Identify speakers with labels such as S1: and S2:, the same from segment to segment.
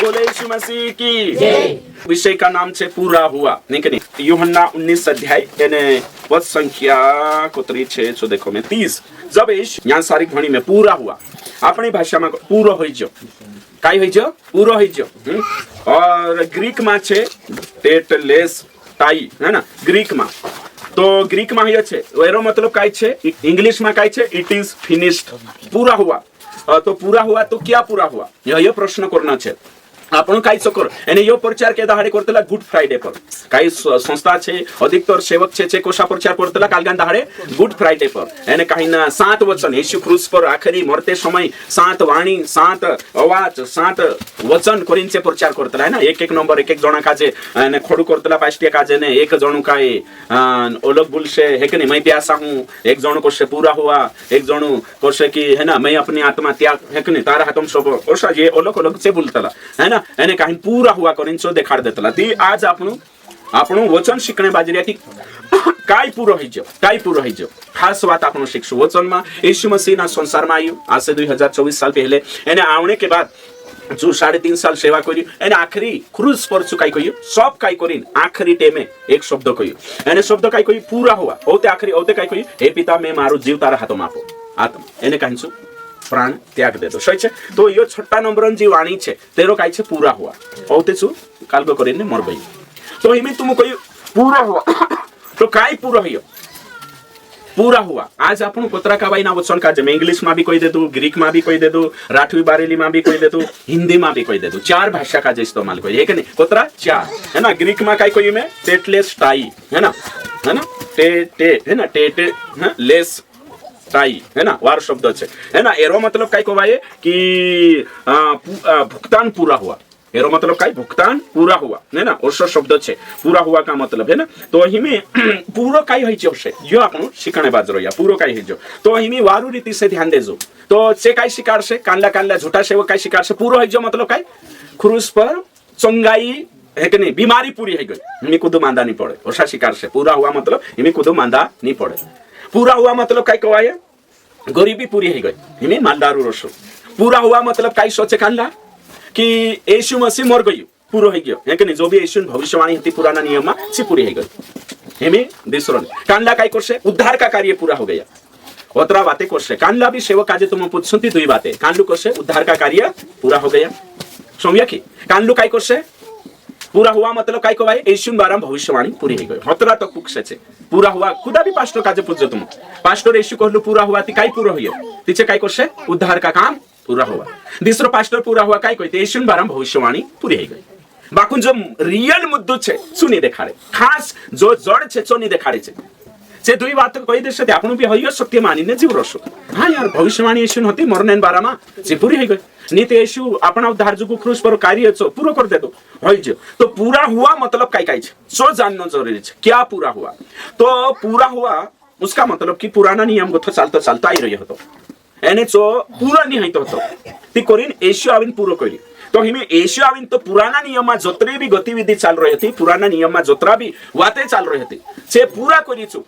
S1: बोले यीशु मसीह की जय। विषय का नाम છે પૂરા હુઆ નહીં કે નહીં। यूहन्ना 19 अध्याय એને पद संख्या कोतरी છે जो देखो में 30 जब यहाँ सारी घणी में पूरा हुआ अपनी भाषा में पूरो होई जो काय होई जो पूरो होई जो और ग्रीक में છે ટેટલેસ टाई है ना ग्रीक में तो ग्रीक में ये છે એનો मतलब काय છે इंग्लिश में काय છે इट इज फिनिश्ड पूरा हुआ तो पूरा हुआ तो क्या पूरा हुआ यह प्रश्न करना છે आपण काय कर एने यो प्रचार के दहाडे करतला गुड फ्राइडे पर काही संस्था छे अधिकतर सेवक छे कोशा प्रचार करतला कालगान दहाडे गुड फ्राइडे पर एने काही ना 7 वचन येशू क्रूस पर आखरी मरते समय 7 वाणी 7 आवाज 7 वचन करीनचे प्रचार करतला है ना एक एक नंबर एक एक जणा काजे एने खोडू करतला पास्टिया काजे ने एक जणू काय ओलग बुलशे है कि नहीं मैं प्यासा हूं एक जणू कोशे पूरा हुआ एक जणू कोशे की है ना मैं अपनी आत्मा त्याग है कि नहीं तारा हातम सब ओशा ये ओलग ओलग से बोलतला है ना एने काही पूरा हुआ करीन सो देखाड देतला ती आज આપણું વચન શીખણે બાજરીયાથી કાઈ પૂરો થઈ જો ખાસ વાત આપણું શીખશું વચનમાં યीशु मसीहના સંસારમાં આવ્યું आज से 2024 साल पहले એને આવणे के बाद जो 3.5 साल सेवा કર્યું એને આખરી ક્રૂઝ પર શું કાઈ કહ્યું सब કાઈ કરીને આખરી ટાઈમે એક શબ્દ કહ્યું એને શબ્દ કાઈ કહ્યું પૂરા हुआ ઓતે આખરી ઓતે કાઈ કહ્યું હે પિતા મેં મારું જીવ તારા હાથમાં આપો આત્મ એને કહીશું प्राण त्याग दे दो सही है तो यो छठा नंबर जी वाणी है तेरो काय छे पूरा हुआ औते छु कालगो करीने मर गई तो इमे तुम कोई पूरा हुआ तो काय पूरा होयो पूरा हुआ आज आपण कोतरा का भाई ना वचन का जे मैं इंग्लिश में भी कोई दे दूं ग्रीक में भी कोई दे दूं राठवी बारेली में भी कोई दे दूं हिंदी में भी कोई दे दूं 4 भाषा का जे इस्तेमाल कोई है कि नहीं कोतरा 4 है ना ग्रीक में काय कोई में टेटलेस टाई है ना टे है ना टे लेस टाई है ना वार शब्द है ना एरो मतलब काय को भाई कि भुगतान पूरा हुआ एरो मतलब काय भुगतान पूरा हुआ है ना ओशो शब्द है पूरा हुआ का मतलब है ना तो हिमे पूरो काय होई छे यो आपण शिकणे बाजरो या पूरो काय हेजो तो हिमे वारु रीति से ध्यान देजो तो से काय शिकार से कानला झूठा सेवक काय शिकार से पूरो होई जो मतलब काय क्रूस पर चंगाई है कि नहीं बीमारी पूरी है गई हिमे कुदो मांदा नहीं पड़े ओशा शिकार से पूरा हुआ मतलब हिमे कुदो मांदा नहीं पड़े पूरा हुआ मतलब काय कवाय गरीबी पूरी है गई हिमे मालदारू रोशो पूरा हुआ मतलब काय सोचे कानला कि यीशु मसीह मर गयो पूरो है गयो है कि नहीं जो भी यीशु भविष्यवाणी थी पुराना नियम में सी पूरी है गई हिमे दिसरन कानला काय करसे उद्धार का कार्य पूरा हो गया ओतरा बातें करसे कानला भी सेवक काजे तुम पूछसुती दुई बातें कानलू करसे उद्धार का कार्य पूरा हो गया समझिया कि कानलू काय करसे पूरा हुआ मतलब काय को भाई यीशु द्वारा भविष्यवाणी पूरी हो गई हतरा तो कुछ छे पूरा हुआ खुदा भी पास्टर काजे पूछो तुम पास्टर यीशु कहलु पूरा हुआ ती काय पूरा होय तिचे काय करसे उद्धार का काम पूरा हुआ दूसरो पास्टर पूरा हुआ काय कहते यीशु द्वारा भविष्यवाणी पूरी हो गई बाकुन जो रियल मुद्दो छे सुनी देखाड़े खास जो जड़ छे सोनी देखाड़े छे से दुई बात कही देशे ते आपनु भी होय सत्य मानीने जीव रसो हां यार भविष्यवाणी यीशु होती मरने बारामा से पूरी हो गई नीते यीशु अपना उद्धार जुगु क्रूस पर कार्य पूरा कर दे दो होई जो तो पूरा हुआ मतलब काय काय छे सो जानना जरूरी छे क्या पूरा हुआ तो पूरा हुआ उसका मतलब कि पुराना नियम गो चालता आई रह्यो हतो एने जो पूरा नहीं हतो ती कोरीन यीशु आविन पूरो करी तो हिमे यीशु आविन तो पुराना नियम में जोतरी भी गतिविधि चाल रही थी पुराना नियम में जोतरा भी वाते चाल रही थी से पूरा करी छु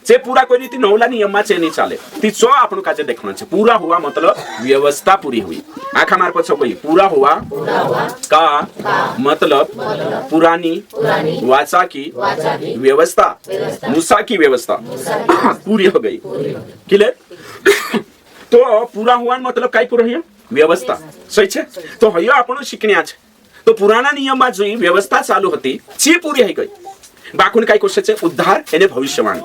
S1: से पूरा करी थी नौला नियम में से नहीं चाले ती सो आपन काजे देखना छे पूरा हुआ मतलब व्यवस्था पूरी हुई आखा मार पछो कोई पूरा हुआ का मतलब पुरानी वाचा की व्यवस्था मूसा की व्यवस्था पूरी हो गई क्लियर तो पूरा हुआ मतलब काय पूरा है व्यवस्था सही छे तो हयो आपण शिकण्या छे तो पुराना नियम में जो व्यवस्था चालू होती ची पूरी हो गई बाकुन काय कोशे छे उद्धार एने भविष्यवाणी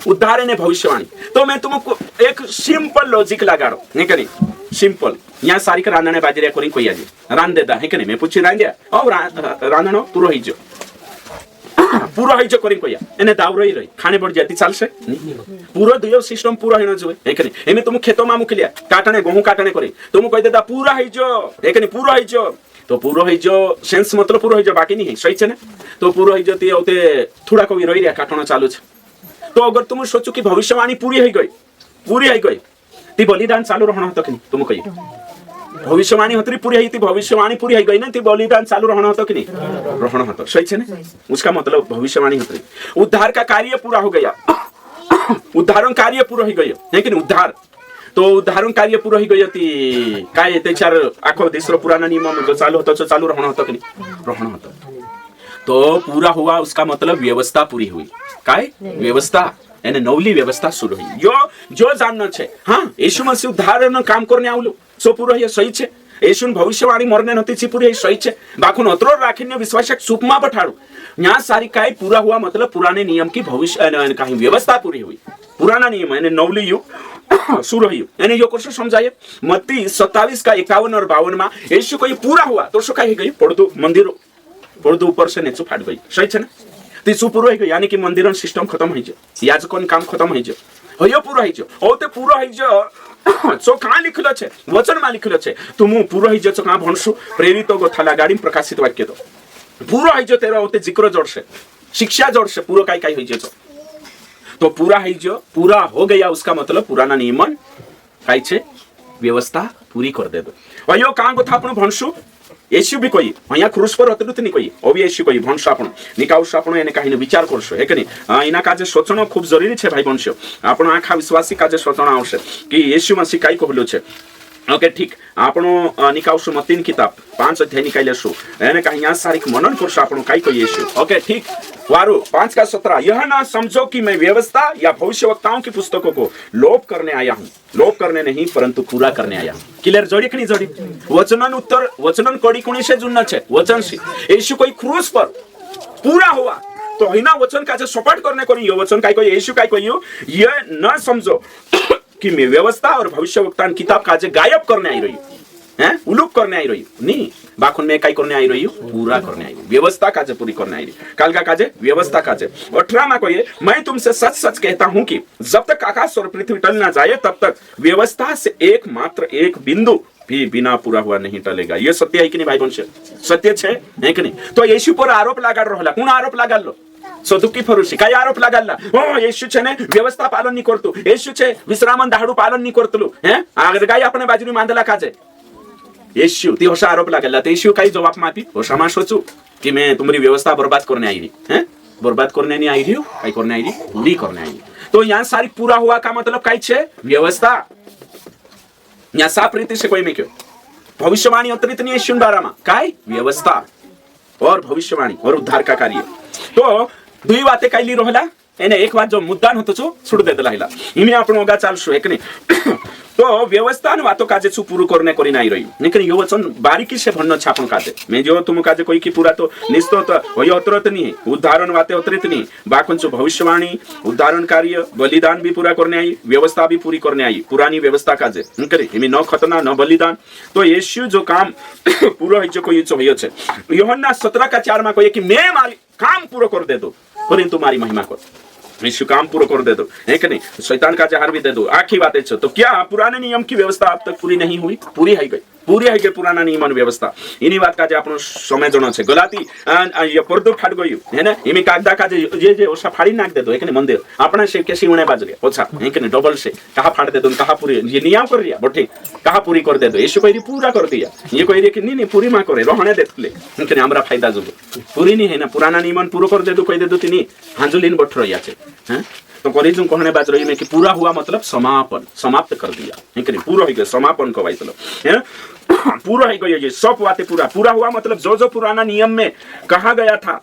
S1: उद्धार ने भविष्यवाणी तो मैं तुमको एक सिंपल लॉजिक लगाड़ो है कि नहीं सिंपल यहाँ सारी का रांधने बाजरिया कोरी कोई आज रांध देता है कि नहीं मैं पूछी रांधिया और रांधनो पूरो ही जो कोरी कोई एने दाव रही खाने पड़ जाती चाल से पूरा दुयो सिस्टम पूरा होना जो है कि नहीं एमे तुम खेतों में मुखलिया काटने गहूं काटने करे तुम कह देता पूरा है जो है कि नहीं पूरा है जो तो पूरा है जो सेंस मतलब पूरा है जो बाकी नहीं है सही है ना तो पूरा है जो ती ओते थोड़ा कोई रही रहा काटना चालू है तो अगर तुम सोचो कि भविष्यवाणी पूरी हो गई ती बलिदान चालू रहना होता कि नहीं तुम कही भविष्यवाणी होती पूरी है ती भविष्यवाणी पूरी हो गई ना ती बलिदान चालू रहना होता कि नहीं रहना होता सही है ना उसका मतलब भविष्यवाणी होती उद्धार का कार्य पूरा हो गया उद्धारण कार्य पूरा हो गया लेकिन उद्धार तो उदाहरण कार्य पूरा ही गई काय त्याच्यार आखो दिसरो पुराना नियम जो चालू होता चालू रहना होता कि नहीं रहना होता तो पूरा हुआ उसका मतलब व्यवस्था पूरी हुई काय व्यवस्था यानी नवली व्यवस्था शुरू हुई जो जानना छे हाँ यीशु मसीह उद्धारण काम करने आवलो सो पूरा ये सही छे येशून भविष्यवाणी मरने नती ची पूरी सही छे बाखुन अतरो राखीने विश्वासक सुपमा बठाड़ू यहाँ सारी काय पूरा हुआ मतलब पुराने नियम की भविष्य कहीं व्यवस्था पूरी हुई पुराना नियम यानी नवली युग शुरू हुई यानी यो कैसे समझाइए मत्ती 27 का 51 और 52 में यीशु को ये पूरा हुआ तो शो काय गई पड़दो मंदिरो पड़दो ऊपर से नीचे फाट गई सही छे ना तीसु पूरा हो यानी कि मंदिर सिस्टम खत्म हो याजकों काम खत्म हो यो पूरा हो ते पूरा हो सो कहाँ लिखलो छे वचन में लिखलो छे तुम पूरा हो जो कहाँ भणसु प्रेरित गोथाला गाड़ी प्रकाशित वाक्य तो पूरा हो तेरा होते जिक्र जोड़से शिक्षा जोड़से पूरा काय काय हो तो पूरा हो पूरा हो गया उसका मतलब पुराना नियमन काय छे व्यवस्था पूरी कर दे दो और यो कहाँ गोथा आपण भणसु येशू भी कोई अँ क्रूस पर अतृत नहीं कोई अभी येशू कोई भणसु आपण निकावशु आपण एने काही विचार करशो हे कि इना काजे सोचनो खूब जरूरी छे भाई वंश आपण आखा विश्वासी काजे सोचना आवश्यक कि येशू मसीह काय कहलो छे ओके ठीक आपण निकावशु मत्तीन किताब 5 अध्याय निकालेशु एने काही यहाँ सारी मनन करशु आपण काय कहिए येशू ओके ठीक वारू 5 का 17 यह ना समझो कि मैं व्यवस्था या भविष्यवक्ताओं की पुस्तकों को लोप करने आया हूँ लोप करने नहीं परंतु पूरा करने आया हूँ क्लियर जोड़ी कि जोड़ी वचनन उत्तर वचनन कड़ी कुणी से जुड़ना छे वचन से येशू कोई क्रूस पर पूरा हुआ तो हिना वचन का सपाट करने को नहीं वचन काय कोई येशू काय कोई ये न समझो कि मैं व्यवस्था और भविष्यवक्ता किताब का गायब करने आई रही हैं उलूप करने आई रही नहीं बाखुन में काय करने आई रही पूरा करने आई व्यवस्था काजे पूरी करने आई रही काल का काजे व्यवस्था काजे 18 में कोई मैं तुमसे सच सच कहता हूं कि जब तक आकाश और पृथ्वी टल ना जाए तब तक व्यवस्था से एकमात्र एक बिंदु भी बिना पूरा हुआ नहीं टलेगा ये सत्य है कि नहीं भाई वंश सत्य छे है कि नहीं तो येशू पर आरोप लगा रहला कोण आरोप लगालो सदुकी फरुशी काय आरोप लागला ओ येशू छे ने व्यवस्था पालन नहीं करतो येशू छे विश्रामन दाहडू पालन नहीं करतलो हैं आगर गाय अपने बाजूनी मांदला काजे येशू ती होशा आरोप लागला ते येशू काय जवाब मापी होशा मा सोचू कि मैं तुम्हारी व्यवस्था बर्बाद करने आई रही हैं बर्बाद करने नहीं आई रही काय करने आई रही पूरी करने आई तो यहाँ सारी पूरा हुआ का मतलब काय छे व्यवस्था यहाँ साफ रीति से कोई में क्यों भविष्यवाणी अतिरिक्त नहीं येशू बारा में काय व्यवस्था और भविष्यवाणी और उद्धार का कार्य तो दुई बातें कायली रोहला एने एक बात जो मुद्दा होतो छो सुड़ दे दलाहिला इमे आपण ओगा चालशो एक नहीं तो व्यवस्था न वातो काजे छु पूरू करने कोरी नाही रही लेकिन यो वचन बारीकी से भन्नो छापन काजे मैं जो तुम काजे कोई की पूरा तो निस्तो तो होय अतरत नहीं उदाहरण वाते अतरित नहीं बाकुन छु भविष्यवाणी उदाहरण कार्य बलिदान भी पूरा करने आई व्यवस्था भी पूरी करने आई पुरानी व्यवस्था काजे करे इमे न खतना न बलिदान तो येशू जो काम पूरा है जो कोई जो होय छे यूहन्ना 17 का 4 में कोई कि मैं मारी काम पूरा कर दे दो परंतु तुम्हारी महिमा कर यीशु काम पूरा कर दे दो है कि नहीं शैतान का जहर भी दे दो आखिरी बात है तो क्या पुराने नियम की व्यवस्था अब तक पूरी नहीं हुई पूरी है गई पुराना नियम व्यवस्था इन्हीं बात का जे आपण समय जणो छे गलाती ये पर्दो फाट गयो है ना इमे कागदा का जे ओसा फाड़ी नाक दे दो है कि मंदिर अपना से के सिवणे बाजरे ओछा है कि डबल से कहा फाड़ दे दो कहा पूरी ये नियम कर रिया बठे कहा पूरी कर दे दो यीशु कही पूरा कर दिया ये कही रे कि नहीं पूरी मा करे रहने देखले कि हमरा फायदा जो पूरी नहीं है ना पुराना नियम पूरा कर दे दो कही दे दो तिनी हांजुलिन बठ रहिया छे हैं तो करीजुं कहने बाज रही में कि पूरा हुआ मतलब समापन समाप्त कर दिया है कि नहीं पूरा हो गया समापन को भाई है पूरा ही गया ये सब बातें पूरा हुआ मतलब जो जो पुराना नियम में कहा गया था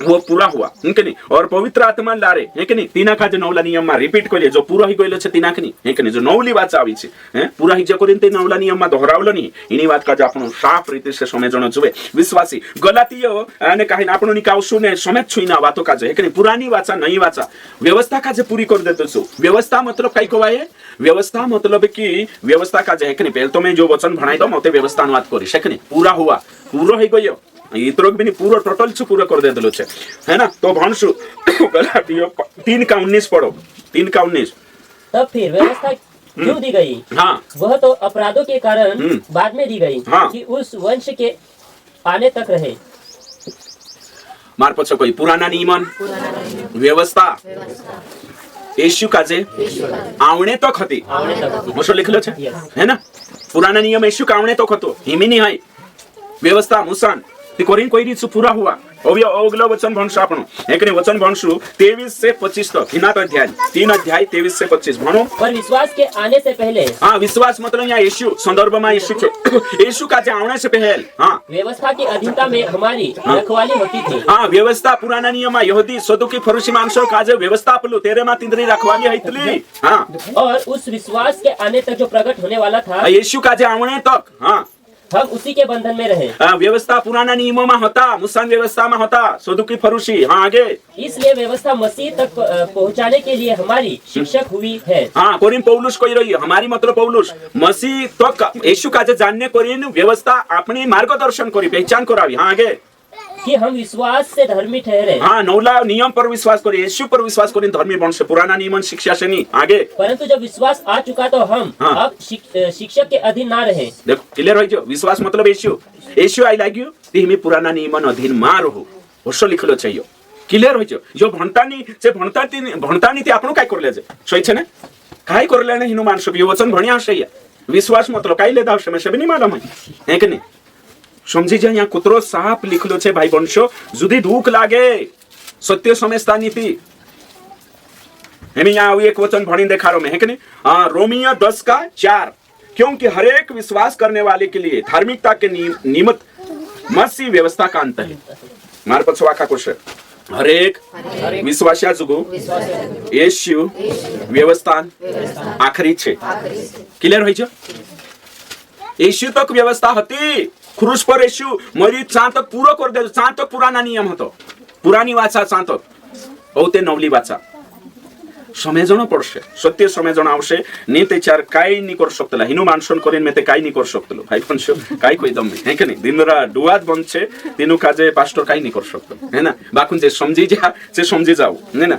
S1: वो पूरा हुआ है कि नहीं और पवित्र आत्मा लारे है कि नहीं तीना का जो नवला नियम में रिपीट करिए जो पूरा ही गइलो छे तीना कनी है कि नहीं जो नवली बात आवी छे हैं पूरा ही जो करिन ते नवला नियम में दोहरावलो नहीं इनी बात का जो आपण साफ रीति से समझनो जुवे विश्वासी गलातियो ने कहिन आपण निकावसु ने समेत छुइना बातो का जो है कि नहीं पुरानी वाचा नई वाचा व्यवस्था का जो पूरी कर देतो छु व्यवस्था मतलब काई को है व्यवस्था मतलब कि व्यवस्था का जो है कि नहीं पहले तो मैं जो वचन भणाई दो मते व्यवस्था अनुवाद करी है कि नहीं पूरा हुआ पूरा ही गयो इतरो भी नहीं पूरा टोटल छु पूरा कर दे दलो छे है ना तो भणसु गलातियो 3 का 19 पढ़ो 3 का 19
S2: तब फिर व्यवस्था क्यों दी गई
S1: हाँ
S2: वह तो अपराधों के कारण बाद में दी गई
S1: हाँ।
S2: कि उस वंश के आने तक रहे
S1: मार पछो कोई पुराना नियमन व्यवस्था येशू काजे आवणे तो खती मोशो लिखलो छे है ना पुराना नियम येशू का आवणे तो खतो हिमी नहीं है व्यवस्था मुसान ती कोरिन कोई रीत पूरा हुआ ओवी ओगलो वचन भणसु आपण एकने वचन भणसु 23 से 25 तक हिनात अध्याय 3 अध्याय 23 से 25 भणो
S2: पर विश्वास के आने से पहले
S1: हां विश्वास मतलब यहाँ यीशु संदर्भ में यीशु छे यीशु का जे आने से पहले हां
S2: व्यवस्था की अधीनता में हमारी रखवाली होती थी।
S1: हां व्यवस्था पुराना नियम यहूदी सदुकी फरीसी मानसो का जे व्यवस्था पलु तेरे मा तिंदरी रखवाली हैतली हां
S2: और उस विश्वास के आने तक जो प्रकट होने वाला था
S1: यीशु का जे आने तक हां
S2: हम उसी के बंधन में रहे।
S1: व्यवस्था पुराना नियमों में होता मुसान व्यवस्था में होता सदुकी फरीसी हां आगे
S2: इसलिए व्यवस्था मसीह तक पहुंचाने के लिए हमारी शिक्षक हुई है।
S1: हाँ कोरिन पौलुस कोई रही है हमारी मतलब पौलुस मसीह तक यीशु का जे जानने कोरिन व्यवस्था अपनी मार्गदर्शन करी पहचान करावी हां आगे
S2: कि हम विश्वास से धर्मी ठहरे।
S1: हाँ नौला नियम पर विश्वास करी यीशु पर विश्वास करी धर्मी बन से पुराना नियम शिक्षा से नहीं आगे
S2: परंतु जब विश्वास आ चुका तो हम अब शिक्षक के अधीन ना रहे।
S1: देखो क्लियर हो विश्वास मतलब यीशु आई लाग्यो तिमी पुराना नियम अधीन मा रहो वर्षो लिखलो चाहिए क्लियर हो जो भणतानी ते आपण काय करले जे सही छे ने काय करले ने हिनु मानसो ये वचन भणिया सही विश्वास मतलब काय लेदा से से नहीं मालूम है कि नहीं समझी जाए यहाँ कुतरो साफ लिखलो छे भाई बंशो जुदी दुख लागे सत्य समझता नीति यहाँ एक वचन भणी देखा रो में है कि नहीं रोमियो 10:4 क्योंकि हरेक विश्वास करने वाले के लिए धार्मिकता के निमित्त मसीह व्यवस्था का अंत है मार पछवा का कुछ हरेक विश्वासिया जुगो यीशु व्यवस्था आखरी छे क्लियर होई छ यीशु तक व्यवस्था होती क्रूस पर यीशु मरी चांतक पूरा कर दे चांतक पुराना नियम होतो पुरानी वाचा चांतक औते नवली वाचा समझणं पडशे सत्य समझणं आवशे ने त्याच्यावर काही नाही करू शकतला हिनु मानसन करीन में ते काही नाही करू शकतलो भाई पण काही कोई दम है कि नहीं दिन रात डुआत बंद छे तिनु काजे पास्टर काही नहीं करू शकतो है ना बाकुन जे समझी जाओ है ना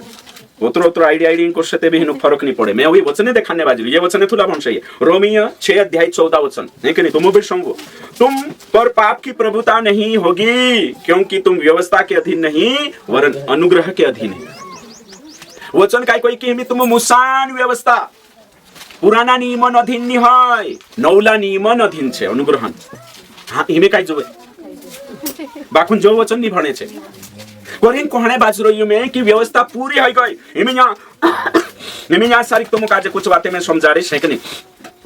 S1: उतर आइडिया को से भी फर्क नहीं पड़े मैं वही वचने दिखाने बाजू ये वचने थोड़ा भन सही रोमियो 6:14 वचन है कि नहीं तुम भी समझो तुम पर पाप की प्रभुता नहीं होगी क्योंकि तुम व्यवस्था के अधीन नहीं वरन अनुग्रह के अधीन है वचन काय कोई कि तुम मुसान व्यवस्था पुराना नियमन अधीन नहीं है नौला नियमन अधीन छे अनुग्रहन हाँ इमे काय जोवे बाकुन जो वचन नहीं भणे छे कोरिन कोहणे बाजू रही में कि व्यवस्था पूरी हो गई इमे यहाँ सारी तुम काजे कुछ बातें मैं समझा रही है कि नहीं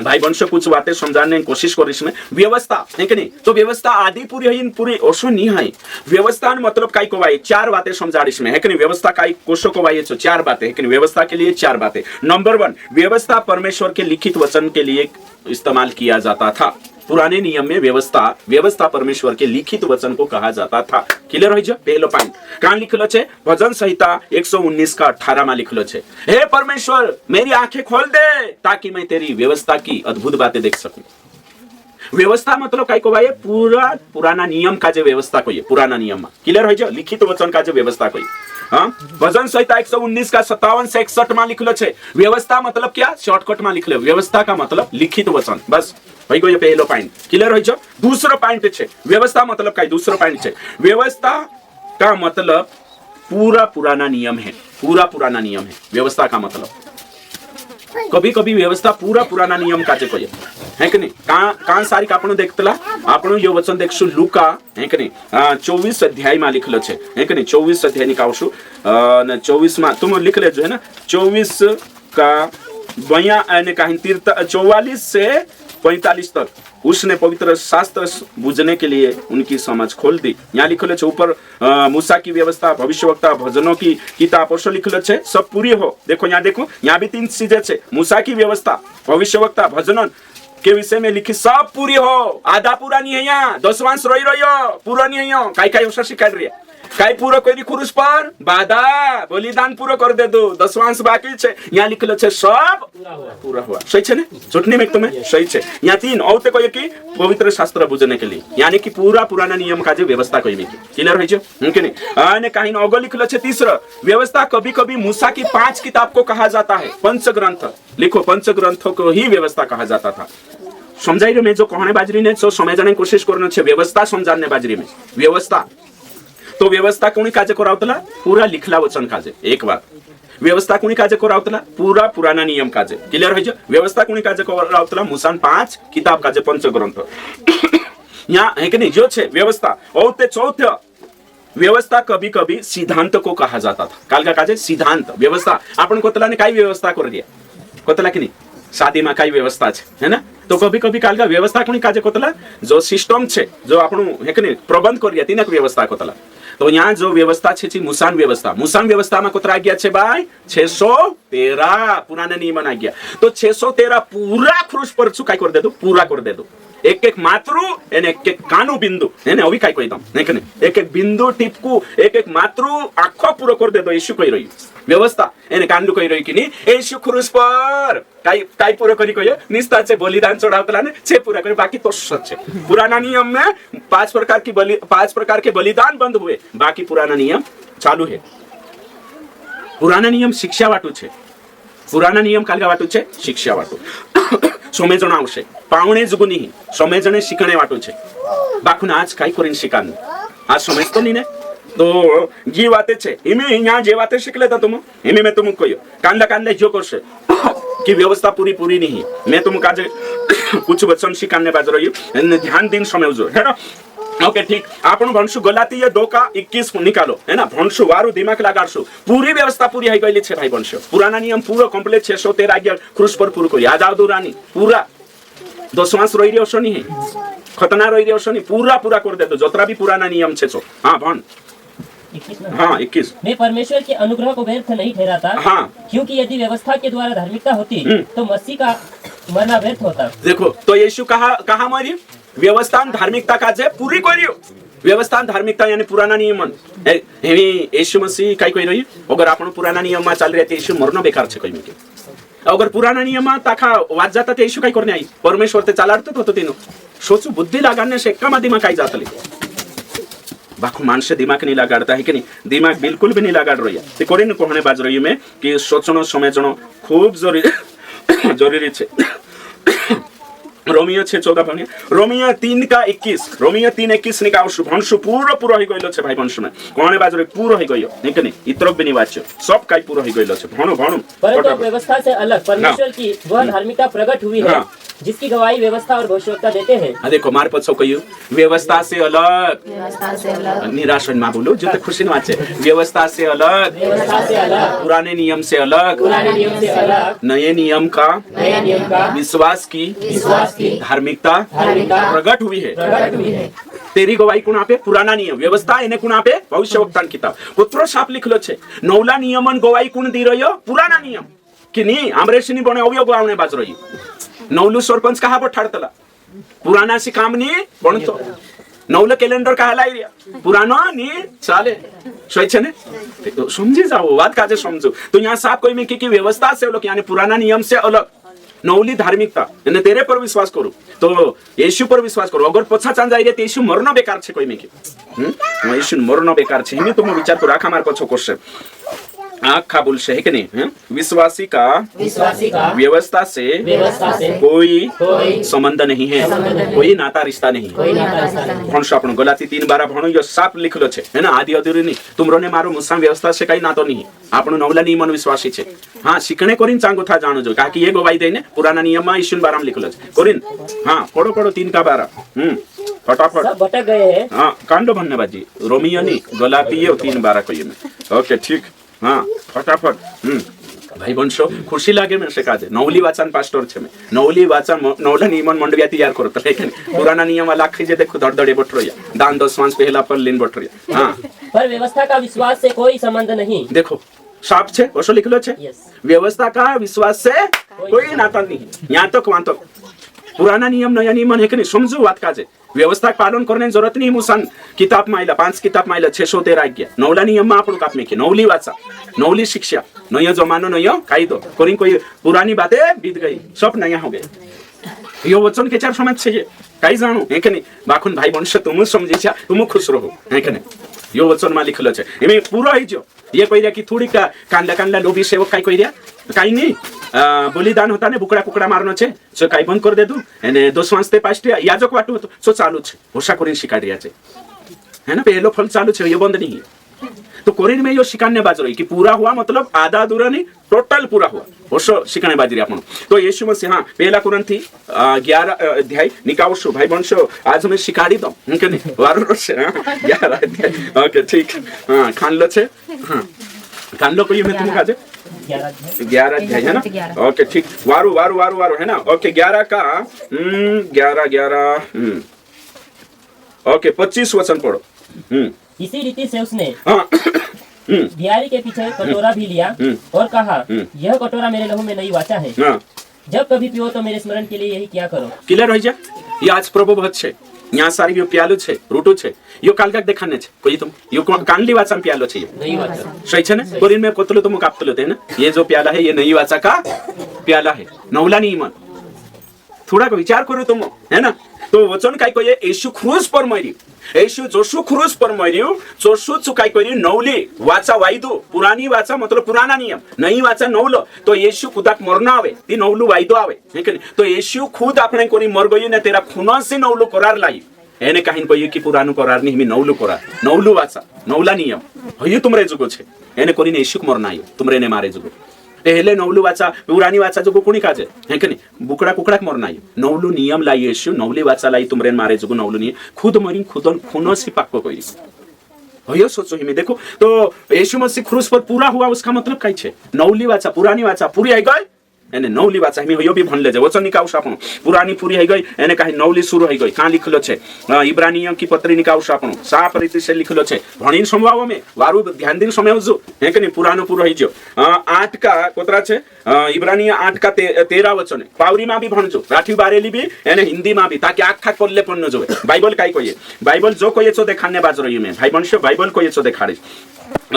S1: भाई वंश कुछ बातें समझाने की कोशिश करिस में व्यवस्था है कि नहीं तो व्यवस्था आदि पूरी है पूरी ओसो नहीं है व्यवस्था मतलब काय को भाई 4 बातें समझा रही में है कि नहीं व्यवस्था काय कोशो को भाई 4 बातें है कि नहीं व्यवस्था के लिए 4 बातें नंबर 1 व्यवस्था परमेश्वर के लिखित वचन के लिए इस्तेमाल किया जाता था पुराने नियम में व्यवस्था परमेश्वर के लिखित वचन को कहा जाता था क्लियर हो पहलो पॉइंट कहां लिखलो छे भजन संहिता 119:18 में लिखलो छे हे परमेश्वर मेरी आंखें खोल दे ताकि मैं तेरी व्यवस्था की अद्भुत बातें देख सकूं व्यवस्था मतलब काय को भाई पूरा पुराना नियम का जो व्यवस्था को ये पुराना नियम क्लियर हो लिखित वचन का जो व्यवस्था को हाँ भजन संहिता 119:57 से 61 में लिखलो छे व्यवस्था मतलब क्या शॉर्टकट में लिख लो व्यवस्था का मतलब लिखित वचन बस भाई को ये पहलो पॉइंट क्लियर हो दूसरा पॉइंट छे व्यवस्था मतलब काय दूसरा पॉइंट छे व्यवस्था का मतलब पूरा पुराना नियम है पूरा पुराना नियम है व्यवस्था का मतलब कभी कभी व्यवस्था पूरा पुराना नियम का कोई है कि नहीं कहां सारी आपण देखतला आपण यो वचन देखसु लूका है कि नहीं 24 अध्याय में लिखलो छे है कि नहीं 24 अध्याय निकालसु 24 में तुम लिख लेजो है ना 24 का बया ने कहीं 44 से 45 तक उसने पवित्र शास्त्र बुझने के लिए उनकी समझ खोल दी यहाँ लिखलो छे ऊपर मूसा की व्यवस्था भविष्यवक्ता भजनों की किताब और लिखलो छे सब पूरी हो देखो यहाँ भी 3 चीजें छे मूसा की व्यवस्था भविष्यवक्ता भजन के विषय में लिखी सब पूरी हो आधा पूरा नहीं है यहाँ 10वांश रोई पूरा नहीं है यहाँ काय होशा शिकाय रही है काय पूरा कोई खुरुस पर बाधा बलिदान पूरा कर दे दो 10वांश बाकी छे यहाँ लिखलो छे सब पूरा हुआ सही छे ने चटनी में तुम्हें सही छे यहाँ 3 औते कोई की पवित्र शास्त्र बुझने के लिए यानी कि पूरा पुराना नियम का जो व्यवस्था कोई नहीं क्लियर हो जे कि नहीं आने कहीं ओगो लिखलो छे तीसरा व्यवस्था कभी-कभी मूसा की 5 किताब को कहा जाता है पंचग्रंथ लिखो पंचग्रंथों को ही व्यवस्था कहा जाता था समझाई रे में जो कहने बाजरी ने जो समझने की कोशिश करनो छे व्यवस्था समझाने बाजरी में व्यवस्था तो व्यवस्था कोणी काजे करावतला पूरा लिखला वचन काजे एक बात व्यवस्था कोणी काजे करावतला पूरा पुराना नियम काजे क्लियर हो व्यवस्था कोणी काजे करावतला मूसा 5 किताब काजे पंचग्रंथ यहाँ है कि नहीं जो छे व्यवस्था और ते चौथ व्यवस्था कभी कभी सिद्धांत को कहा जाता था काल का काजे सिद्धांत व्यवस्था आपण कोतला ने काय व्यवस्था कर दिया कोतला की नहीं शादी में काय व्यवस्था है ना तो कभी कभी काल का व्यवस्था कोनी काजे कोतला जो सिस्टम छे जो आपण है कि नहीं प्रबंध कर दिया तीनक व्यवस्था कोतला तो यहाँ जो व्यवस्था छे मुसान व्यवस्था में कोतरा गया छे भाई 613 पुराना नियम आ गया तो 613 पूरा क्रूस पर काय कर दे दो पूरा कर दे दो एक एक मात्रु एने एक एक कानु बिंदु एने अभी काय कहिदम नहीं एक एक बिंदु टिपकू एक एक मात्रु आखो पूरा कर दे दो यीशु कहि रही व्यवस्था एने कांडू कहि रही किनी यीशु क्रूस पर काय पूरा करी कहियो निस्ता से बलिदान चढ़ावतला ने छे पूरा करे बाकी तो सच है पुराना नियम में 5 प्रकार के बलिदान बंद हुए बाकी पुराना नियम चालू है पुराना नियम शिक्षा वाटू छे पुराना नियम कालगा वाटू छे शिक्षा वाटू समजण आवश्यक पावणे जुगु नहीं समजणे शिकणे वाटू छे बाखुन आज काय करीन शिकान आज समझ तो नहीं ने तो ये बातें छे इमे यहाँ जे बातें शिकले था तुम इमे मैं तुमको कहियो कांदा जो करशे कि व्यवस्था पूरी नहीं मैं तुमको आज कुछ वचन शिकाने बाज रही हूं ध्यान दिन समझो है ना ओके ठीक आपण भणसु गलाती 2:21 निकालो है ना भणसु वारु दिमाग लगाडसु पूरी व्यवस्था पूरी है गइले छे भाई भणसु पुराना नियम पूरा कंप्लीट 613 आज्ञा क्रूस पर पूरा को याद आउ रानी पूरा दोसवांस रही रियो शनी है खतना रही रियो शनी पूरा कर दे तो जतरा भी पुराना नियम छे सो हां भण 21
S2: मैं परमेश्वर के अनुग्रह को व्यर्थ नहीं ठहराता क्योंकि यदि व्यवस्था के द्वारा धार्मिकता होती तो मसीह का मरना व्यर्थ होता
S1: देखो तो यीशु कहा मरी व्यवस्था धार्मिकता का जे पूरी करियो व्यवस्था धार्मिकता यानी पुराना नियम यीशु मसीह काय कहि रही अगर आपण पुराना नियम में चल रहे थे यीशु मरना बेकार छे कहि के अगर पुराना नियम में ताखा वाज जाता ते यीशु काय करने आई परमेश्वर ते चालाडतो होतो तीनो सोचू बुद्धि लगाने से एक्का मादी में काय जातली बाखु मानसे दिमाग नहीं लगाड़ता है कि नहीं दिमाग बिल्कुल भी नहीं लगाड़ रही है ते कोरिन कहने बाज रही मैं कि सोचनो समझनो खूब जरूरी छे रोमियो 6:14 भने रोमियो 3:21 रोमियो 3:21 निकाउ भणसु पूरा ही गइलो छे भाई भणसु में कहने बाज रही पूरा ही गयो नहीं कि नहीं इतरो भी नहीं वाच्यो सब काय पूरा ही गइलो छे भणो
S2: परंतु व्यवस्था से अलग परमेश्वर की वह धार्मिकता प्रकट हुई है जिसकी गवाही व्यवस्था और भविष्यवक्ता देते हैं
S1: देखो मार पछो कहियो व्यवस्था से अलग निराश मा बोलो जो तो खुशी न वाचे व्यवस्था से अलग पुराने नियम से अलग नए नियम का विश्वास की धार्मिकता प्रकट हुई है तेरी गवाही कुणा पे पुराना नियम व्यवस्था एने कुणा पे भविष्यवक्ता किताब पुत्रो साप लिखलो छे नौला नियमन गवाही कुण दी रह्यो पुराना नियम कि नी आमरेशनी बने अवयो गवावणे बाज रही नौलू सरपंच कहा ठाड़तला पुराना सी काम नहीं बनतो नौल कैलेंडर कहा लाई रिया पुरानो नहीं चाले सोचे ने तो समझी जाओ बात काजे समझो तो यहाँ साफ कोई में की व्यवस्था से लोग यानी पुराना नियम से अलग नौली धार्मिकता यानी तेरे पर विश्वास करो तो यीशु पर विश्वास करो अगर पछा चांद जाई रे तो यीशु मरना बेकार छे कोई में की यीशु मरना बेकार छे हिमे तुम विचार को राखा मार पछो क्वेश्चन आखा बोलशे है कि नहीं विश्वासी का व्यवस्था से कोई संबंध नहीं है कोई नाता रिश्ता नहीं भणसु आपण गलाती 3:12 भणो यो साफ लिखलो छे है ना आदि अधूरी नहीं तुमरो ने मारो मुसा व्यवस्था से कई नातो नहीं आपण नवला नियमन विश्वासी छे हां शिकणे करिन चांगो था जानो जो काकी ये गवाही देने पुराना नियम में यीशु 12 लिखलो छे करिन हां पढ़ो 3:12 फटाफट
S2: सब भटक गए हैं
S1: हां कांडो भन्ने बाजी रोमियो नी गलाती 3:12 कहियो में ओके ठीक हाँ फटाफट भाई बंशो खुशी लागे में से काजे नौली वाचन पास्टर छे में नौली वाचन नौला नियमन मंडविया तैयार करत लेकिन पुराना नियम लाखी जे देखो धड़धड़े बटरिया दान 10 पहला पर लिन बटरिया हां
S2: पर व्यवस्था का विश्वास से कोई संबंध नहीं
S1: देखो साफ छे ओसो लिखलो छे व्यवस्था का विश्वास से कोई नाता नहीं यहां तक वहां तक पुराना नियम नया नियम है कि नहीं समझो बात काजे व्यवस्था पालन करने की जरूरत नहीं मुसान किताब माइला 5 किताब माइला 613 आज्ञा नौला नियम में आपण काप में के नौली वाचा नौली शिक्षा नया जमानो नया कायदो कोरी कोई पुरानी बातें बीत गई सब नया हो गए यो वचन के चार समझ छे काई जानो है कि नहीं बाखुन भाई वंश तुम समझी छा तुम खुश रहो है कि नहीं यो वचन में लिखलो छे एमे पूरा ही जो ये कोई कि थोड़ी का कांडला लोभी सेवक काई कोई दिया काई नहीं बलिदान होता ने बुकड़ा पुकड़ा मारनो छे सो काई बंद कर दे दू एने 2 पास्टे याजक वाटू सो चालू छे होशा करिन शिकाडिया छे है ना पहलो फल चालू छे ये बंद नहीं है तो कोरिन में यो शिकाने बाज रही कि पूरा हुआ मतलब आधा अधूरा नहीं, टोटल पूरा हुआ ओशो शिकाने बाज रही आपण। तो यीशु मसीह हाँ पहला कुरंथी 11 अध्याय निकावशो भाई बंशो आज हमें शिकाड़ी दो उनके नहीं वारो रोशे 11 अध्याय ओके ठीक हाँ खान लो छे हाँ खान लो कोई में तुम काजे 11 अध्याय है ना ओके ठीक वारू वारू वारू वारू है ना ओके 11 का 11 ओके 25 वचन पढ़ो
S2: इसी रीति से उसने
S1: हाँ
S2: बिहारी के पीछे कटोरा भी लिया और कहा यह कटोरा मेरे लहू में नई वाचा है,
S1: हाँ
S2: जब कभी पियो तो मेरे स्मरण के लिए यही किया करो।
S1: क्लियर हो जा ये आज प्रभु बहुत छे यहाँ सारी यो प्यालो छे रूटू छे यो कालका देखाने छे कोई तुम यो कानली वाचा में प्यालो छे ये
S2: नई वाचा
S1: सही छे ना कोरिन में कोतलो तुम कापतलो थे ना ये जो प्याला है ये नई वाचा का प्याला है नवला नहीं मन थोड़ा को विचार करो तुम है ना तो वचन काय को ये यीशु क्रूस पर मरी यीशु जोशु क्रूस पर मरियो जोशु चुकाई करी नौली वाचा वायदो पुरानी वाचा मतलब पुराना नियम नई वाचा नौलो तो यीशु खुदाक मरना आवे ती नौलू वायदो आवे ठीक है तो यीशु खुद आपने कोरी मर गयो ने तेरा खून से नौलू करार लाई एने कहिन को ये कि पुरानो करार नहीं मी नौलू करार नौलू वाचा नौला नियम हयो तुमरे जुगो छे एने कोरी ने यीशु मरना आयो तुमरे ने मारे जुगो पहले नौलू वाचा पुरानी वाचा जो कुणी काजे है कि नहीं बुकड़ा कुकड़ा मरना आयो नौलू नियम लाई यीशु नौली वाचा लाई तुमरे मारे जुगो नौलू नियम खुद मरी खुद खून से पक्को कोई हयो सोचो हिमे देखो तो यीशु मसीह क्रूस पर पूरा हुआ उसका मतलब काई छे नौली वाचा पुरानी वाचा पूरी आई गई एने नौली वाचा हमी हयो भी भनले जे वचन निकाउस आपण पुरानी पूरी है गई एने कहि नौली शुरू है गई का लिखलो छे इब्रानियों की पत्री निकाउस आपण साफ रीति से लिखलो छे भणीन संभाव में वारु ध्यान दिन समय जो है कि नहीं पुरानो पूरो है जो 8 का कोतरा छे इब्रानिया 8 का 13 वचन पावरी में भी भणजो राठी बारेली भी एने हिंदी में भी ताकि आखा करले पन्नो जो बाइबल काई कोये बाइबल जो कोये छो देखाने बाज रही में भाई वंश बाइबल कोये छो देखाड़े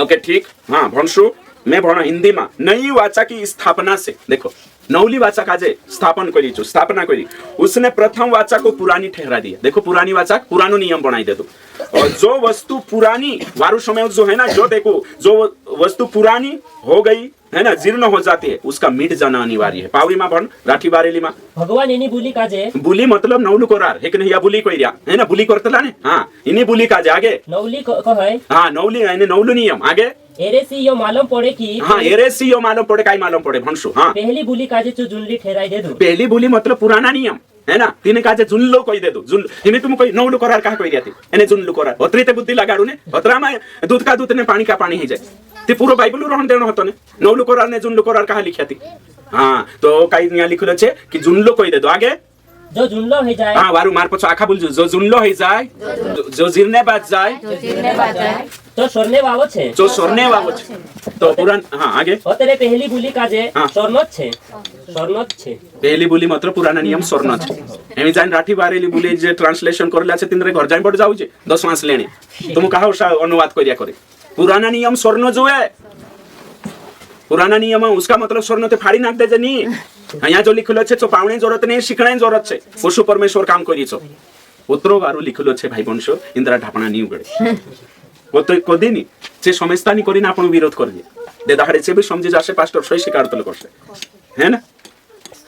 S1: ओके ठीक हाँ भणसु मैं भण हिंदी में नई वाचा की स्थापना से देखो नौली वाचा काजे स्थापन करी जो स्थापना करी उसने प्रथम वाचा को पुरानी ठहरा दिया देखो पुरानी वाचा पुरानो नियम बनाई दे दो और जो वस्तु पुरानी वारु समय जो है ना जो देखो जो वस्तु पुरानी हो गई है ना जीर्ण हो जाती है उसका मिट जाना अनिवार्य है पावरी में भण राठी बारेली में
S2: भगवान इनी बुली काजे
S1: बुली मतलब नौलू करार है कि नहीं या बुली कोई रिया है ना बुली करतला ने हाँ इनी बुली काजे आगे
S2: नौली कहे
S1: हाँ नौली यानी नौलू नियम आगे
S2: एरेसी यो मालूम पड़े कि
S1: हाँ एरेसी यो मालूम पड़े काई मालूम पड़े भंसु हाँ
S2: पहली बुली काजे जो जुनली ठहराई दे दो
S1: पहली बुली मतलब पुराना नियम है ना तीन काजे जुनलो कोई दे दो जुन हिमे तुम कोई नौलू करार कहा कोई रियाती एने जुनलू करार ओतरीते बुद्धि लगाड़ू ने ओतरा में दूध का दूध ने पानी का पानी ही जाए ते पूरा बाइबल रहन देनो होतो ने नौलू करार ने जुनलू करार कहा लिखियाती हाँ तो काई यहाँ लिखलो छे कि जुनलो कोई दे दो आगे
S2: जो जुनलो हो जाए
S1: हाँ वारु मार पछो आखा बोल जो जुनलो हो जाए जो जीरने बाज जाए
S2: तो सोरने वावो छे
S1: जो सोरने वावो छे तो पुरान हाँ आगे
S2: ओतरे पहली बुली काजे
S1: हाँ।
S2: सोरनोत छे
S1: पहली बोली मतलब पुराना नियम स्वर्ण छे एमी जान राठी बारेली बोली जे ट्रांसलेशन करला छे तिनरे घर जाई पड़ जाऊ छे 10 मास लेने तुम कहा अनुवाद करिया करे पुराना नियम स्वर्ण जो है पुराना नियम उसका मतलब स्वर्ण ते फाड़ी नाख दे जे नी यहाँ जो लिखलो छे तो पावणे जरूरत नहीं शिखणे जरूरत छे पशु परमेश्वर काम करी छो उतरो वारु लिखलो छे भाई वंशो इंद्रा ढापणा नी उगड़े वो तो कदी नी जे समझतानी करी ना आपण विरोध कर दे दाहड़े से भी समझे जासे पास्टर सही शिकार तो करसे है ना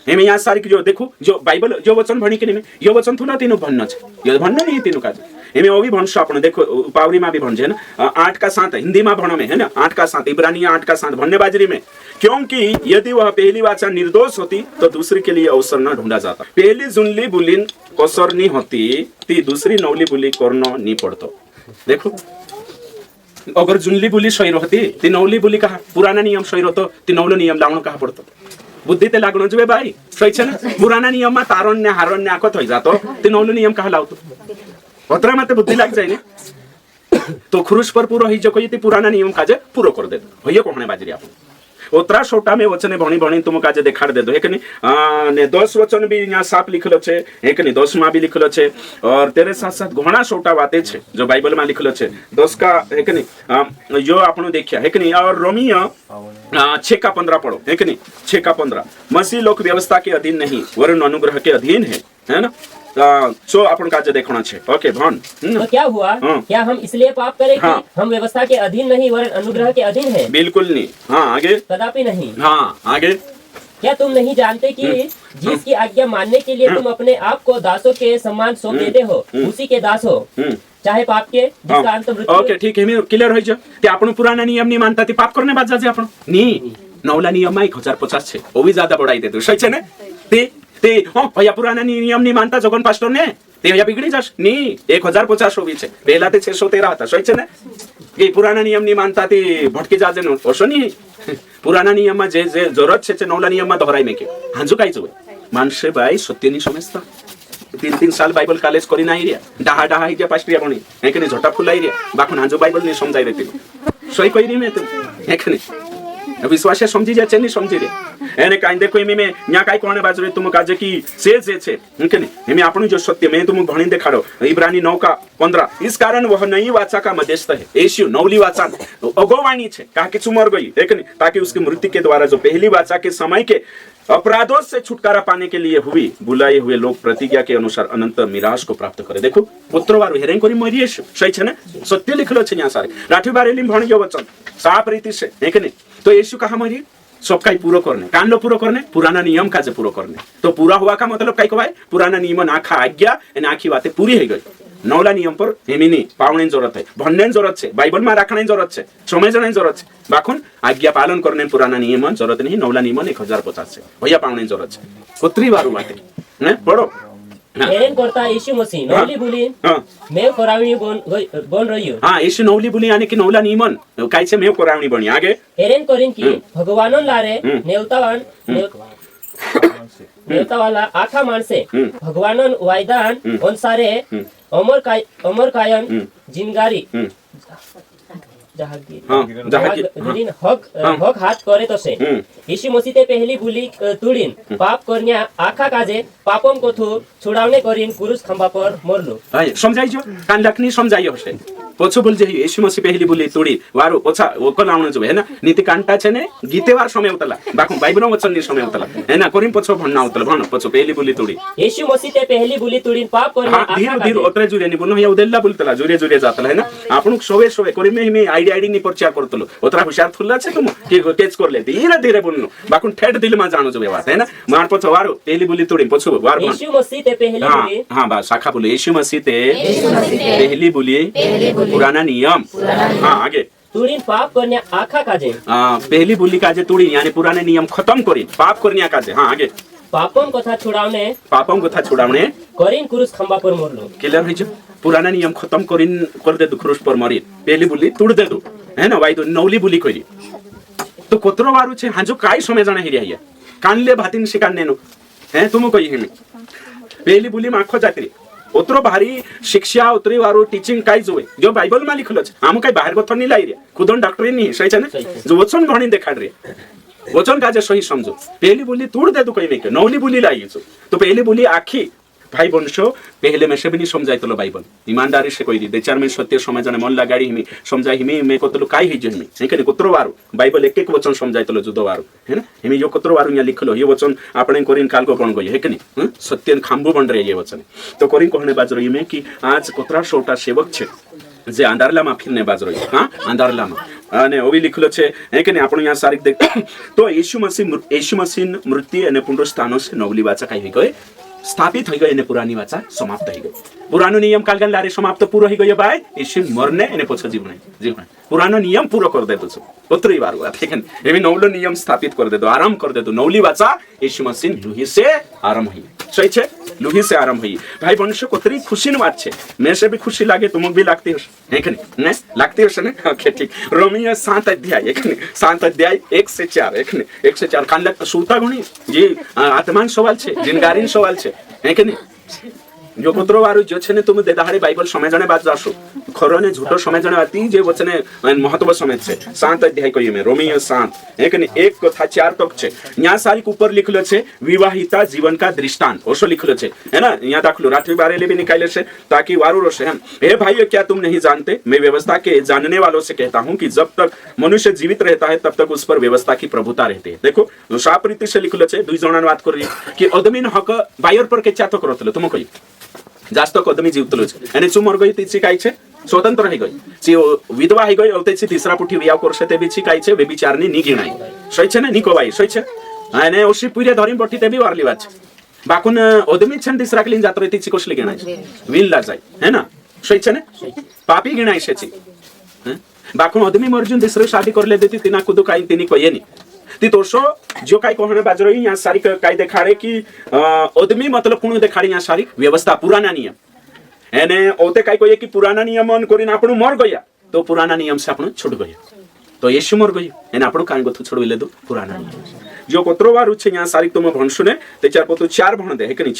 S1: एमे यहाँ सारी जो देखो जो बाइबल जो वचन भणी के में यो वचन थोड़ा तीनों भन्न छे यो भन्न नहीं तीनों का एमे ओ भी भणसो आपण देखो पावरी में भी भणजे ना 8 का 7 हिंदी में भणो में है ना 8 का 7 इब्रानिया 8 का 7 भन्ने बाजरी में क्योंकि यदि वह पहली वाचा निर्दोष होती तो दूसरी के लिए अवसर न ढूंढा जाता पहली जुनली बुलिन कसरनी होती ती दूसरी नौली बुली करनो नहीं पड़तो देखो अगर जुनली बुली सही रहती ती नौली बुली कहा पुराना नियम सही रहतो ती नौलो नियम लावणो कहा पड़तो बुद्धि ते लागणो जुए भाई सही छे ना पुराना नियम में तारण्य हारण्य आखत होई जातो ती नौलो नियम कहा लावतो ओतरा माते बुद्धि लाग जाय ने तो क्रूस पर पूरो ही जो कोई ती पुराना नियम काजे पूरो कर दे होय कोहणे बाजरी आपण ओतरा छोटा में वचने भणी भणी तुम काजे देखाड़ दे दो है कि नहीं ने 10 वचन भी यहाँ साफ लिखलो छे है कि नहीं 10 में भी लिखलो छे और तेरे साथ साथ घणा छोटा बातें छे जो बाइबल में लिखलो छे 10 का है कि नहीं जो आपने देखिया है कि नहीं और रोमियो 6 का 15 पढ़ो है कि नहीं 6 का 15 मसीह लोक व्यवस्था के अधीन नहीं वरन अनुग्रह के अधीन है ना सो अपन काजे देखना छे ओके भन
S2: तो क्या हुआ क्या हम इसलिए पाप करें कि हम व्यवस्था के अधीन नहीं वरन अनुग्रह के अधीन हैं
S1: बिल्कुल नहीं हाँ आगे
S2: कदापि नहीं
S1: हाँ आगे
S2: क्या तुम नहीं जानते कि जिसकी आज्ञा मानने के लिए तुम अपने आप को दासों के समान सौंप देते हो उसी के दास हो, चाहे पाप के जिसका अंत मृत्यु।
S1: ओके ठीक आहे, मी क्लिअर होईજો ते आपण पुराना नियम नहीं मानता ते पाप करने बाद जाजे आपण नी नवला नियम 1050 છે वो भी ज्यादा बढ़ाई देतो सही છે ને તે ભયા પુરાના નિયમ ની માનતા જોગન પાસ્ટર ને તે ભયા बिगड़ी जाश नी 1050 હોવી છે પહેલા તે 613 હતા સही છે ને એ પુરાના નિયમ ની માનતા તે ભટકી જાજે નો ઓછો ની પુરાના નિયમમાં જે જે જરૂરત છે તે નવલા નિયમમાં દોહરાઈ મેકે હાંજુ કાઈ જોવે માનશે ભાઈ સત્યની સમજતા 3 साल बाइबल कॉलेज करी नाही रे डहा ही जे पास्टर बणी एकने झोटा फुलाई रे बाखुन हांजो बाइबल ने समझाई रे सही कही रे मैं तुम एकने विश्वास समझी जा चेनी समझी रे एने काई देखो एमे में न्या काई कोने बाजरे तुम काजे की से जे छे एकने एमे आपनु जो सत्य मैं तुम भणी देखाडो इब्रानी 9 का 15 इस कारण वह नई वाचा का मध्यस्थ है यीशु नवली वाचा अगोवाणी छे कहा कि चुमर गई एकने ताकि उसकी मृत्यु के द्वारा जो पहली वाचा के समय के अपराधों से छुटकारा पाने के लिए हुई बुलाए हुए लोग प्रतिज्ञा के अनुसार अनंत मिराज को प्राप्त करे देखो पुत्रवार हेरें करी मरी येशु सही छे ने सत्य लिखलो छे यहाँ सारे राठी बारेली भण गयो वचन साफ रीति से एक ने तो येशु कहा मरी सब काई पूरा करने कान लो पूरा करने पुराना नियम का जे पूरा करने तो पूरा हुआ का मतलब काई कहवाय पुराना नियम आखा आज्ञा एने आखी बातें पूरी हो गई नवला नियम पर हेमिनी पावने जरूरत है भंडने जरूरत है बाइबल में राखने जरूरत है समझने जरूरत है बाखुन आज्ञा पालन करने पुराना नियम जरूरत नहीं नवला नियम 1050 है भैया पावने जरूरत है पुत्री वारू बाटे ने पढ़ो
S2: हेरेन करता यीशु मसीह नवली बोली मैं कोरावणी बोल रही हूं
S1: हां यीशु नवली बोली यानी कि नवला नियमन काय छे मैं कोरावणी बनी आगे
S2: हेरेन करिन की भगवानन लारे नेवतावान नेवतावाला आखा माणसे भगवानन वायदान अनुसारे अमर कायम जिनगारी जहागीर हक हात करे तसे यीशु मसीह ते पहली भूली तुडीन पाप करण्या आखा काजे पापम कोथू छुडावणे करीन क्रूस खंबा पर मरलो
S1: समझाइजो कान लखनी समझाइयो हसे पोछो बोल जे यीशु मसीह पहली भूली तुडी वारो पोछा ओको लाउन जो हैन नीति कांटा छे ने गीतेवार समय उतला बाकु बाइबल वचन नि समय उतला हैन कोरिन पोछो भन्न उतला भन पोछो पहली भूली तुडी
S2: यीशु मसीह ते पहली भूली तुडीन पाप करण्या आखा
S1: धीरे धीरे ओतरे जुरे नि बोलनो या उदेला बोलतला जुरे जुरे जातला हैन आपनु सोवे कोरिन में आईडी नि प्रचार करतलो ओतरा हुशार थुल्ला छे तुम के केच करले धीरे धीरे बोलनो बाकुन ठेड दिल मा जानो जो बात हैन मान पोछो वारो पहली भूली तुडी पोछो वार
S2: यीशु मसीह ते पहली भूली
S1: हां बा शाखा बोले यीशु मसीह ते पहली भूली पुराना नियम हां आगे
S2: तुडीन पाप करण्या आखा काजे
S1: पहली भूली काजे तुडी यानी पुराने नियम खत्म करी पाप करण्या काजे हां आगे
S2: पापम कथा छुड़ावणे करीन क्रूस खंबा पर मरलो
S1: क्लियर है जो पुराना नियम खत्म करीन कर दे क्रूस पर मरी पहली भूली तुड़ दे दो है ना भाई तो नवली भूली करी तो कोतरो वारू छे हाजो काय समय जाना हिरिया हिया कानले भातीन शिकान नेनो है तुम कही हिमी पहली भूली माखो जात्री ओतरो भारी शिक्षा उतरी वारो टीचिंग काय जोए जो बाइबल में लिखलो छे हम काय बाहर गथन नि लाई रे खुदन डॉक्टर नि सही छे ने जो वचन घणी देखाड रे वचन काजे सही समझो पहली बोली तोड़ दे तो कहीं नहीं नवली बोली लाई तो पहली बोली आखी भाई वंशो पहले में से भी नहीं समझाई तो बाइबल ईमानदारी से कोई दे चार में सत्य समझने मन लगाड़ी हिमी समझाई हिमी मैं को तो काई हिजो हिमी नहीं कुत्रो वारू बाइबल एक एक वचन समझाई तो जुदो वारू है ना हिमी जो कुत्रो वारू यहाँ लिखलो ये वचन आपने कोरिन काल को कौन गई है कि नहीं सत्य खांबू बन रहे ये वचन तो कोरिन कहने बाजरो ये में कि आज कोतरा सोटा सेवक छे जे अंधारलामा फिरने बाजरो हां अंधारलामा અને ઓવી लिखलो છે હે કે ને આપણો અહીંયા સારીક દેખ તો यीशु मसीह मृत्यु અને પુનરુત્થાનો છે નવલી વાચા કાઈ ગઈ स्थापित हो गई ने पुरानी वाचा समाप्त हो गई पुरानो नियम कालगन लारे समाप्त पूरा हो गयो भाई यीशु मरने एने पछि जीवन पुरानो नियम पूरा कर दे तो पुत्री बार हुआ ठीक है एमे नवलो नियम स्थापित कर दे दो आराम कर दे दो नवली वाचा यीशु मसीह लुही से आराम हुई सही छे लुही से आराम हुई भाई मनुष्य को तरी खुशी न बात छे मैं से भी खुशी लागे तुमक भी लागती हो है कि नहीं लागती हो ने ओके ठीक रोमियो 7 अध्याय 7 अध्याय 1 से 4 1 से 4 कान लग सुरता गुणी ये आत्मान सवाल छे जिनगारीन सवाल छे है कि नहीं जो पुत्रो वारू जो छे ने तुम देदाहरे बाइबल समझने बात जासो खरो ने झूठो समझने आती जे वचने महत्व समझ छे 7 अध्याय कहिए में रोमियो 7 एक ने 1 कथा 4 तक छे न्या सारी के ऊपर लिखलो छे विवाहिता जीवन का दृष्टांत ओसो लिखलो छे है ना यहां दाखलो राठवी बारे ले भी निकाले छे ताकि वारू रोसे हम हे भाइयों क्या तुम नहीं जानते मैं व्यवस्था के जानने वालों से कहता हूं कि जब तक मनुष्य जीवित रहता है तब तक उस पर व्यवस्था की प्रभुता रहती है देखो साफ रीति से लिखलो छे दुई जणान बात करी कि अदमीन हक बायर पर के चातो करतलो तुम कहि जास्त कदमी जीवतलो छे आणि चुमर गई तिची काय छे स्वतंत्र है गई ची विधवा है गई औतेची तिसरा पुठी वियाव करशे ते बिची काय छे बेबिचारनी नी गिणाई सही छे ने नी कोवाई सही छे आणि ओशी पुरे धरीम बट्टी ते बी वारली वाच बाकून ओदमी छन दिसरा क्लीन जात रही तिची कोसली गिणायची विल ला जाय है ना सोयचे ने पापी गिणायची बाकून ओदमी मर्जून दिसरे शादी करले देती तिना कुदू काही तिनी कोयेनी ती तोषो जो काय कोहणे बाजरोई यहाँ सारी काय देखाड़े कि ओदमी मतलब कुण देखाड़ी यहाँ सारी व्यवस्था पुराना नियम एने ओते काय कोये कि पुराना नियम मन कोरिन आपणु मर गया तो पुराना नियम से आपणु छुट गया तो यीशु मर गई एने आपणु कान गथु छुडविले दो पुराना नियम जो कोतरो वार उछे यहाँ सारी तुम भणसुने ते चार पोतो चार भण दे है कि नहीं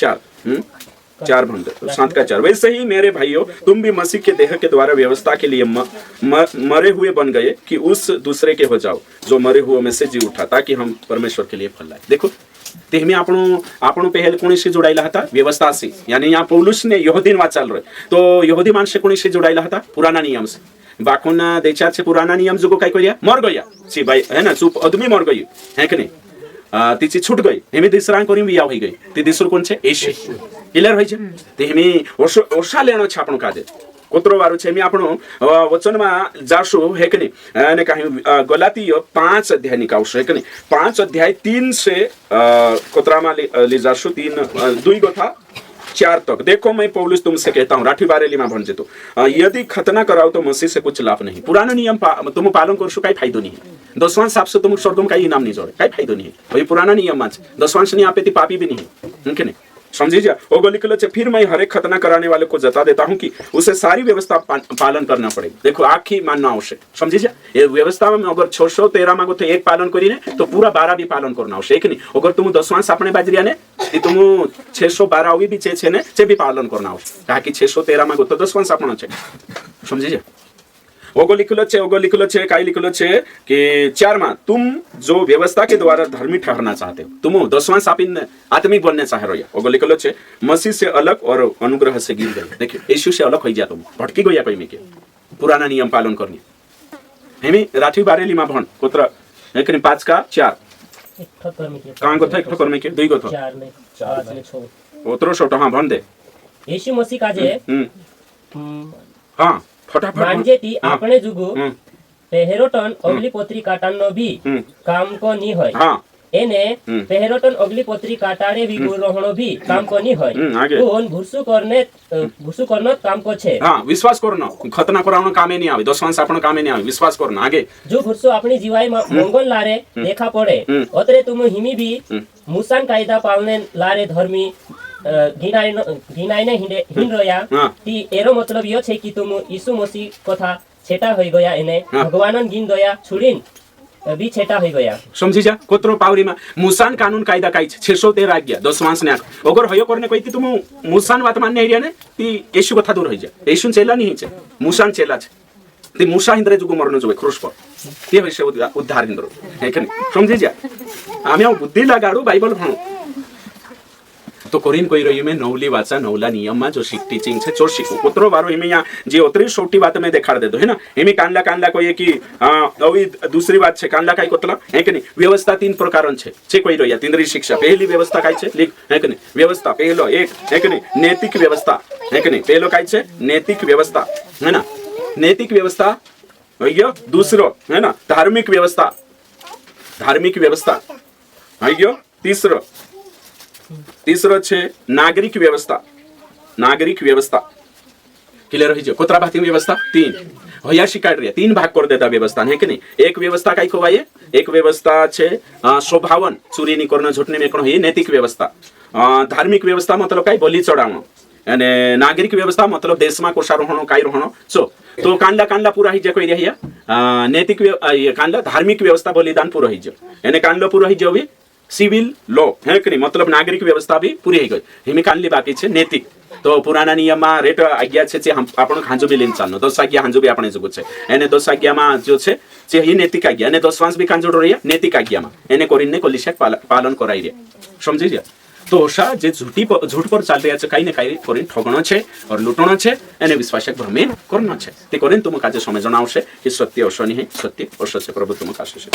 S1: चार भण दे 7 का 4 वैसे ही मेरे भाइयों तुम भी मसीह के देह के द्वारा व्यवस्था के लिए मरे हुए बन गए कि उस दूसरे के हो जाओ जो मरे हुए में से जी उठा ताकि हम परमेश्वर के लिए फल लाए देखो तेहमी आपणो पहल कोणीशी जोडायला होता व्यवस्था से यानी यहाँ पौलुस ने यहूदीन वाच चाल रहे तो यहूदी माणसे कोणीशी जोडायला होता पुराना नियम से बाकून देचार से पुराना नियम जो काय करिया मर गया सी भाई है ना चुप आदमी मर गई है कि नहीं तिची छूट गई हेमी दिसरा करी बिया होई गई ती दिसर कोण छे येशू क्लियर होई छे तेहमी ओशा लेनो छे आपणो काजे कोतरो वारो छे मी आपणो वचन में जाशो है कि नहीं ने कहीं गलातीय 5 अध्याय निकावशो है कि नहीं 5 अध्याय 3 से कोतरा में ले जाशो 2 गोथा 4 तक देखो मैं पौलुस तुमसे कहता हूँ राठी बारेली में भणजे तो यदि खतना कराओ तो मसीह से कुछ लाभ नहीं पुराना नियम तुम पालन करशो काही फायदो नहीं दसवांश साप से तुम स्वर्ग में काही इनाम नहीं जोड़े काही फायदो नहीं वही पुराना नियम आज दसवांश नहीं आपे ती पापी भी नहीं है नहीं समझी जा ओगो लिखलो छे फिर मैं हर एक खतना कराने वाले को जता देता हूँ कि उसे सारी व्यवस्था पालन करना पड़ेगा देखो आखी मानना आवश्यक समझी जा ये व्यवस्था में अगर 613 मांगो तो एक पालन करी ने तो पूरा 12 भी पालन करना आवश्यक नहीं अगर तुम दसवांश अपने बाजरिया ने तुम 612 हुई भी छे ने चे भी पालन करना आवश्यक कहा कि 613 मांगो तो दसवांश अपना छे समझी जा ओगो लिखलो छे काई लिखलो छे कि 4 मां तुम जो व्यवस्था के द्वारा धर्मी ठहरना चाहते हो तुम दसवांश आपिन आत्मिक बनने चाह रहे हो ओगो लिखलो छे मसीह से अलग और अनुग्रह से गिर गए देखिए यीशु से अलग हो जा तुम भटकी गया कोई में के पुराना नियम पालन करनी हेमी राठी बारेली मा भण कोत्र एकनी 5 का 4 कान को एक ठोकर में के 2 को 4 में 5 में 6 ओतरो छोटो हां भण दे
S2: यीशु मसीह काजे
S1: हां फटाफट
S2: मानजेती आपणे जुगु पेहेरोटन अगली पत्री काटानो भी काम को नी होय एने पेहेरोटन अगली पत्री काटाने भी रहणो भी काम को नी होय कोन भुसु करनो काम को छे
S1: हां विश्वास करनो खतना करावनो कामे नी आवे दसवांश आपण कामे नी आवे विश्वास करनो आगे
S2: जो भुसु अपनी जीवाई मंगल लारे देखा पड़े ओतरे तुम हिमी भी मुसान कायदा पालने लारे धर्मी घिनाइने हिंड रया ती एरो मतलब यो छे कि तुम यीशु मसीह कथा छेटा होई गया एने भगवानन गिन दया छुड़ीन भी छेटा होई गया
S1: समझी जा कोतरो पावरी में मुसान कानून कायदा काई 613 आज्ञा दसवांश ने अगर हयो करने कोई तुम मुसान बात मानने एरिया ने ती यीशु कथा दूर होई जा यीशु चेला नहीं छे मुसान चेला छे ती मूसा हिंद्रे जुगु मरनो जोवे क्रूस पर ते विषय उद्धार हिंद्रो है कि समझी जा आमे बुद्धि लगाडू बाइबल भणो तो कोरिन कोई रही में नौली वाचा नौला नियम में जो टीचिंग से चोर शिको कोतरो वारो इमे यहाँ जे उतरी छोटी बात में देखा दे दो है ना इमे कानला कोई कि अवी दूसरी बात छे कानला काई कोतला है कि नहीं व्यवस्था 3 प्रकार छे कोई रही 3 शिक्षा पहली व्यवस्था काई छे लिख है कि नहीं व्यवस्था पहलो एक है कि नहीं नैतिक व्यवस्था है कि नहीं पहलो काई छे नैतिक व्यवस्था है ना नैतिक व्यवस्था होइयो दूसरो है ना धार्मिक व्यवस्था होइयो तीसरो छे नागरिक व्यवस्था क्लियर रही कोतरा भाती व्यवस्था 3 होया शिकायत रे 3 भाग कर देता व्यवस्था है कि नहीं एक व्यवस्था काई खोवाये एक व्यवस्था छे स्वभावन चोरी नहीं करना झूठने में कोन है नैतिक व्यवस्था धार्मिक व्यवस्था मतलब काई बलि चढ़ावनो અને નાગરિક વ્યવસ્થા मतलब देश में कोषा रहणो काई रहणो सो तो कांडला पूरा ही जे कोई रहिया नैतिक कांडला धार्मिक व्यवस्था बलिदान पूरा ही जे एने कांडलो पूरा ही जे भी सिविल लॉ है कि नहीं मतलब नागरिक व्यवस्था भी पूरी हो गई हिमी कानली बाकी छे नैतिक तो पुराना नियम में रेट आज्ञा छे हम आपण खांजो भी लेन चालनो 10 आज्ञा हांजो भी आपणे जगो छे एने 10 आज्ञा में जो छे जे ही नैतिक आज्ञा एने 10 भी कांजो रहिया नैतिक आज्ञा में एने कोरिने कोलिशा पालन कराई रे समझी जा तो ओशा जे झूठ पर चल रहा है कहीं ना कहीं कोरिन ठगणो छे और लूटणो छे एने विश्वासक भ्रमे करनो छे ते कोरिन तुम काजे समझणा आवश्यक कि सत्य ओशो नहीं है सत्य ओशो से प्रभु तुम काशे छे।